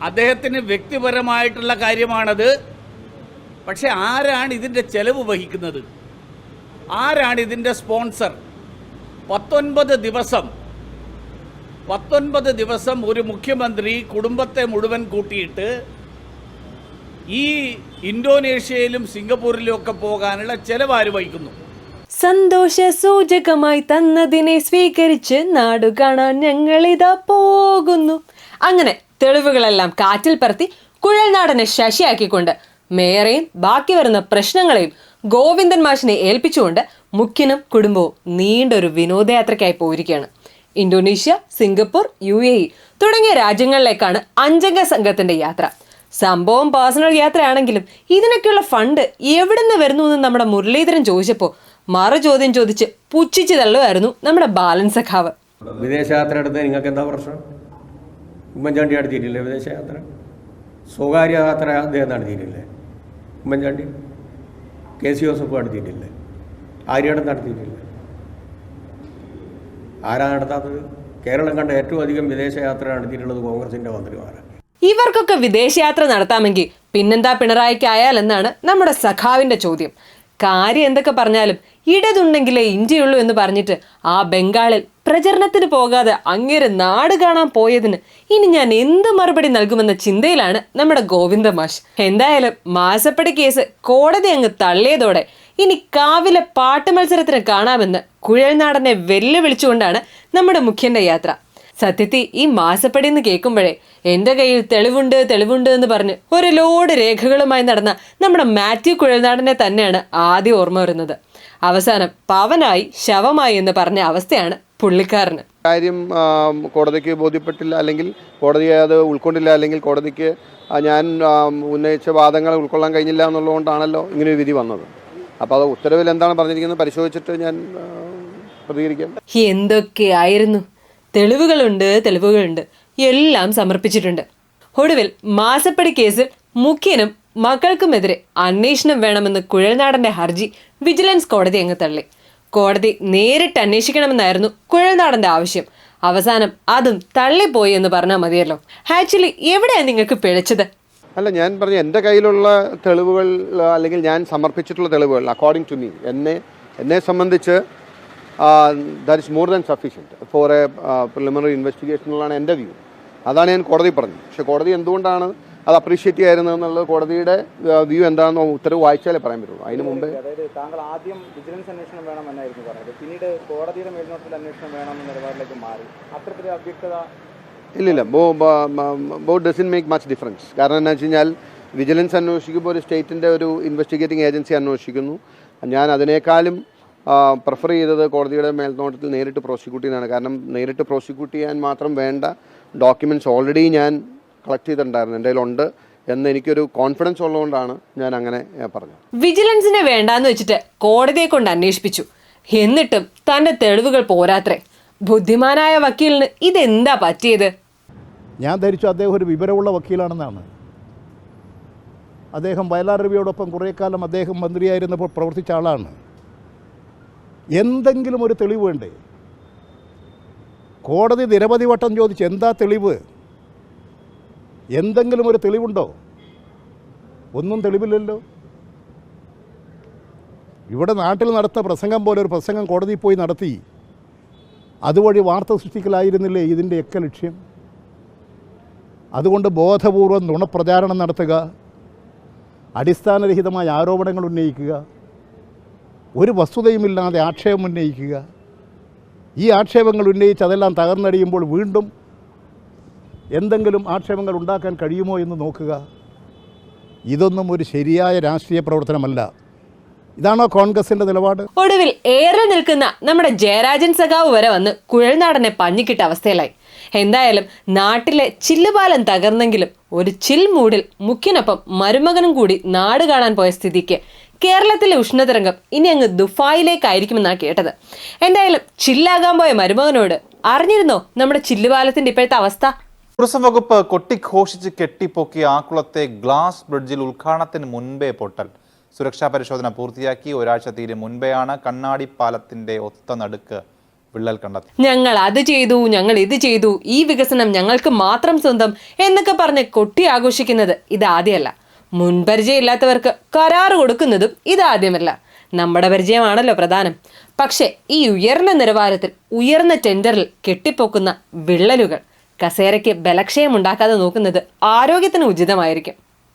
അദ്ദേഹത്തിന് വ്യക്തിപരമായിട്ടുള്ള കാര്യമാണത്. പക്ഷെ ആരാണ് ഇതിൻ്റെ ചെലവ് വഹിക്കുന്നത്? ആരാണ് ഇതിൻ്റെ സ്പോൺസർ? 19 ദിവസം ഒരു മുഖ്യമന്ത്രി കുടുംബത്തെ മുഴുവൻ കൂട്ടിയിട്ട് ഈ ഇന്തോനേഷ്യയിലും സിംഗപ്പൂരിലും ഒക്കെ പോകാനുള്ള ചെലവ് ആര് വഹിക്കുന്നു? സന്തോഷ സൂചകമായി തന്നതിനെ സ്വീകരിച്ച് നാടു കാണാൻ ഞങ്ങളിതാ പോകുന്നു. അങ്ങനെ തെളിവുകളെല്ലാം കാറ്റിൽ പറത്തി കുഴൽനാടനെ ശശിയാക്കിക്കൊണ്ട് മേയറെയും ബാക്കി വരുന്ന പ്രശ്നങ്ങളെയും ഗോവിന്ദൻ മാഷിനെ ഏൽപ്പിച്ചുകൊണ്ട് മുഖ്യനും കുടുംബവും നീണ്ടൊരു വിനോദയാത്രയ്ക്കായി പോയിരിക്കുകയാണ്. ഇന്തോനേഷ്യ, സിംഗപ്പൂർ, UAE തുടങ്ങിയ രാജ്യങ്ങളിലേക്കാണ് 5 അംഗ സംഘത്തിന്റെ യാത്ര. സംഭവം പേഴ്സണൽ യാത്രയാണെങ്കിലും ഇതിനൊക്കെയുള്ള ഫണ്ട് എവിടെ നിന്ന് വരുന്നു എന്ന് നമ്മുടെ മുരളീധരൻ ചോദിച്ചപ്പോൾ മറു ചോദ്യം ചോദിച്ച് പുച്ഛിച്ച് തള്ളുമായിരുന്നു നമ്മുടെ ബാലൻ സഖാവ്. വിദേശയാത്ര എടുത്ത് നിങ്ങൾക്ക് എന്താ പ്രശ്നം? ഉമ്മൻചാണ്ടി നടത്തിയിട്ടില്ലേ വിദേശയാത്ര? സ്വകാര്യ യാത്ര അദ്ദേഹം നടത്തിയിട്ടില്ലേ? ഉമ്മൻചാണ്ടി KC ജോസഫ് നടത്തിയിട്ടില്ലേ? ആര്യാടൻ നടത്തിയിട്ടില്ലേ? ആരാ നടത്താത്തത്? കേരളം കണ്ട ഏറ്റവും അധികം വിദേശയാത്ര നടത്തിയിട്ടുള്ളത് കോൺഗ്രസിൻ്റെ മന്ത്രിമാരാണ്. ഇവർക്കൊക്കെ വിദേശയാത്ര നടത്താമെങ്കിൽ പിന്നെന്താ പിണറായിക്കായാൽ എന്നാണ് നമ്മുടെ സഖാവിന്റെ ചോദ്യം. കാര്യം എന്തൊക്കെ പറഞ്ഞാലും ഇടതുണ്ടെങ്കിലേ ഇന്ത്യയുള്ളൂ എന്ന് പറഞ്ഞിട്ട് ആ ബംഗാളിൽ പ്രചരണത്തിന് പോകാതെ അങ്ങേര് നാട് കാണാൻ പോയതിന് ഇനി ഞാൻ എന്ത് മറുപടി നൽകുമെന്ന ചിന്തയിലാണ് നമ്മുടെ ഗോവിന്ദ മാഷ്. എന്തായാലും മാസപ്പടി കേസ് കോടതി അങ്ങ് തള്ളിയതോടെ ഇനി കാവിലെ പാട്ട് മത്സരത്തിന് കാണാമെന്ന് കുഴൽനാടനെ വെല്ലുവിളിച്ചുകൊണ്ടാണ് നമ്മുടെ മുഖ്യന്റെ യാത്ര. സത്യത്തിൽ ഈ മാസപ്പടി എന്ന് കേൾക്കുമ്പോഴേ എൻ്റെ കയ്യിൽ തെളിവുണ്ട് എന്ന് പറഞ്ഞ് ഒരു ലോഡ് രേഖകളുമായി നടന്ന നമ്മുടെ മാത്യു കുഴൽനാടനെ തന്നെയാണ് ആദ്യം ഓർമ്മ വരുന്നത്. അവസാനം പവനായി ശവമായി എന്ന് പറഞ്ഞ അവസ്ഥയാണ് പുള്ളിക്കാരന്. കാര്യം കോടതിക്ക് ബോധ്യപ്പെട്ടില്ല, അല്ലെങ്കിൽ കോടതി അത് ഉൾക്കൊണ്ടില്ല, അല്ലെങ്കിൽ കോടതിക്ക് ഞാൻ ഉന്നയിച്ച വാദങ്ങൾ ഉൾക്കൊള്ളാൻ കഴിഞ്ഞില്ല എന്നുള്ളതുകൊണ്ടാണല്ലോ ഇങ്ങനൊരു വിധി വന്നത്. അപ്പോൾ അത് ഉത്തരവിൽ എന്താണ് പറഞ്ഞിരിക്കുന്നത് പരിശോധിച്ചിട്ട് ഞാൻ പ്രതികരിക്കാം. എന്തൊക്കെയായിരുന്നു തെളിവുകളുണ്ട് എല്ലാം സമർപ്പിച്ചിട്ടുണ്ട്. ഒടുവിൽ മാസപ്പടി കേസിൽ മുഖ്യനും മക്കൾക്കുമെതിരെ അന്വേഷണം വേണമെന്ന് കുഴൽനാടന്റെ ഹർജി വിജിലൻസ് കോടതി അങ്ങ് തള്ളി. കോടതി നേരിട്ട് അന്വേഷിക്കണമെന്നായിരുന്നു കുഴൽനാടന്റെ ആവശ്യം. അവസാനം അതും തള്ളിപ്പോയി എന്ന് പറഞ്ഞാൽ മതിയല്ലോ. ആക്ച്വലി എവിടെയാണ് നിങ്ങൾക്ക് പിഴച്ചത്? അല്ല, ഞാൻ പറഞ്ഞ എൻ്റെ കയ്യിലുള്ള തെളിവുകൾ അല്ലെങ്കിൽ ഞാൻ സമർപ്പിച്ചിട്ടുള്ള തെളിവുകൾ അക്കോർഡിംഗ് ടു മീ എന്നെ സംബന്ധിച്ച് that is more than sufficient four A preliminary investigation എന്നുള്ളതാണ് എൻ്റെ വ്യൂ. അതാണ് ഞാൻ കോടതി പറഞ്ഞത്. പക്ഷേ കോടതി എന്തുകൊണ്ടാണ് അത് അപ്രീഷിയേറ്റ് ചെയ്യായിരുന്നത് എന്നുള്ളത് കോടതിയുടെ വ്യൂ എന്താണെന്ന് ഉത്തരവ് വായിച്ചാലേ പറയാൻ പറ്റുള്ളൂ. അതിന് മുമ്പേ അതായത് താങ്കൾ ആദ്യം വിജിലൻസ് അന്വേഷണം വേണമെന്നായിരുന്നു പറഞ്ഞത്, പിന്നീട് കോടതിയുടെ മേൽനോട്ടത്തിൽ അന്വേഷണം വേണമെന്ന നിലപാടിലേക്ക് മാറി. അത്തരത്തിലുള്ള അവ്യക്തത ഇല്ലില്ല. Both doesn't make much difference. കാരണം എന്താ വെച്ച് കഴിഞ്ഞാൽ വിജിലൻസ് അന്വേഷിക്കുമ്പോൾ ഒരു സ്റ്റേറ്റിൻ്റെ ഒരു ഇൻവെസ്റ്റിഗേറ്റിംഗ് ഏജൻസി അന്വേഷിക്കുന്നു. ഞാൻ അതിനേക്കാളും പ്രിഫർ ചെയ്തത് കോടതിയുടെ മേൽനോട്ടത്തിൽ നേരിട്ട് പ്രോസിക്യൂട്ട് ചെയ്യുന്നതാണ്. കാരണം നേരിട്ട് പ്രോസിക്യൂട്ട് ചെയ്യാൻ മാത്രം വേണ്ട ഡോക്യുമെൻറ്റ്സ് ഓൾറെഡി ഞാൻ കളക്ട് ചെയ്തിട്ടുണ്ടായിരുന്നു, എൻ്റെ കയ്യിലുണ്ട് എന്ന് എനിക്കൊരു കോൺഫിഡൻസ് ഉള്ളതുകൊണ്ടാണ് ഞാൻ അങ്ങനെ പറഞ്ഞത്. വിജിലൻസിനെ വേണ്ടാന്ന് വെച്ചിട്ട് കോടതിയെ കൊണ്ട് അന്വേഷിപ്പിച്ചു. എന്നിട്ടും തന്റെ തെളിവുകൾ പോരാത്രേ. ബുദ്ധിമാനായ വക്കീലിന് ഇതെന്താ പറ്റിയത്? ഞാൻ ധരിച്ചു അദ്ദേഹം ഒരു വിവരമുള്ള വക്കീലാണെന്നാണ്. അദ്ദേഹം വയലാർ രവിയോടൊപ്പം കുറേ കാലം അദ്ദേഹം മന്ത്രിയായിരുന്നപ്പോൾ പ്രവർത്തിച്ച ആളാണ്. എന്തെങ്കിലും ഒരു തെളിവ് വേണ്ടേ? കോടതി നിരവധി വട്ടം ചോദിച്ചു, എന്താ തെളിവ്? എന്തെങ്കിലും ഒരു തെളിവുണ്ടോ? ഒന്നും തെളിവില്ലല്ലോ. ഇവിടെ നാട്ടിൽ നടത്തുന്ന പ്രസംഗം പോലെ ഒരു പ്രസംഗം കോടതിയിൽ പോയി നടത്തി അതുവഴി വാർത്ത സൃഷ്ടിക്കലായിരുന്നില്ലേ ഇതിൻ്റെയൊക്കെ ലക്ഷ്യം? അതുകൊണ്ട് ബോധപൂർവം നുണപ്രചാരണം നടത്തുക, അടിസ്ഥാനരഹിതമായ ആരോപണങ്ങൾ ഉന്നയിക്കുക, ഒരു വസ്തുതയുമില്ലാതെ ആക്ഷേപം ഉന്നയിക്കുക. ഈ ആക്ഷേപങ്ങൾ ഉന്നയിച്ച് അതെല്ലാം തകർന്നടിയുമ്പോൾ വീണ്ടും എന്തെങ്കിലും ആക്ഷേപങ്ങൾ ഉണ്ടാക്കാൻ കഴിയുമോ എന്ന് നോക്കുക. ഇതൊന്നും ഒരു ശരിയായ രാഷ്ട്രീയ പ്രവർത്തനമല്ല. ഇതാണോ കോൺഗ്രസിന്റെ നിലപാട്? ഒടുവിൽ ഏറെ നിൽക്കുന്ന നമ്മുടെ ജയരാജൻ സഖാവ് വരെ വന്ന് കുഴൽനാടനെ പഞ്ഞിക്കിട്ട അവസ്ഥയിലായി. എന്തായാലും നാട്ടിലെ ചില്ലുപാലം തകർന്നെങ്കിലും ഒരു ചിൽ മൂഡിൽ മുഖ്യനൊപ്പം മരുമകനും കൂടി നാട് കാണാൻ പോയ സ്ഥിതിക്ക് കേരളത്തിലെ ഉഷ്ണതരംഗം ഇനി അങ്ങ് ദുബായിലേക്കായിരിക്കുമെന്നാണ് കേട്ടത്. എന്തായാലും ചില്ലാകാൻ പോയ മരുമകനോട് അറിഞ്ഞിരുന്നോ നമ്മുടെ ചില്ലുപാലത്തിന്റെ ഇപ്പോഴത്തെ അവസ്ഥ? ടൂറിസം വകുപ്പ് കൊട്ടിഘോഷിച്ച് കെട്ടിപ്പൊക്കിയ ആക്കുളത്തെ ഗ്ലാസ് ബ്രിഡ്ജിൽ ഉദ്ഘാടനത്തിന് മുൻപേ പൊട്ടൽ. സുരക്ഷാ പരിശോധന പൂർത്തിയാക്കി ഒരാഴ്ച തീരെ മുൻപെയാണ് കണ്ണാടി പാലത്തിന്റെ ഒത്ത നടുക്ക് വിള്ളൽ കണ്ടെത്തി. ഞങ്ങൾ അത് ചെയ്തു, ഞങ്ങൾ ഇത് ചെയ്തു, ഈ വികസനം ഞങ്ങൾക്ക് മാത്രം സ്വന്തം എന്നൊക്കെ പറഞ്ഞ് കൊട്ടി ആഘോഷിക്കുന്നത് ഇതാദ്യമല്ല. മുൻപരിചയമില്ലാത്തവർക്ക് കരാറ് കൊടുക്കുന്നതും ഇതാദ്യമല്ല. നമ്മുടെ പരിചയമാണല്ലോ പ്രധാനം. പക്ഷേ ഈ ഉയർന്ന നിലവാരത്തിൽ ഉയർന്ന ടെൻഡറിൽ കെട്ടിപ്പൊക്കുന്ന വിള്ളലുകൾ കസേരയ്ക്ക് ബലക്ഷയം ഉണ്ടാക്കാതെ നോക്കുന്നത് ആരോഗ്യത്തിന് ഉചിതമായിരിക്കും.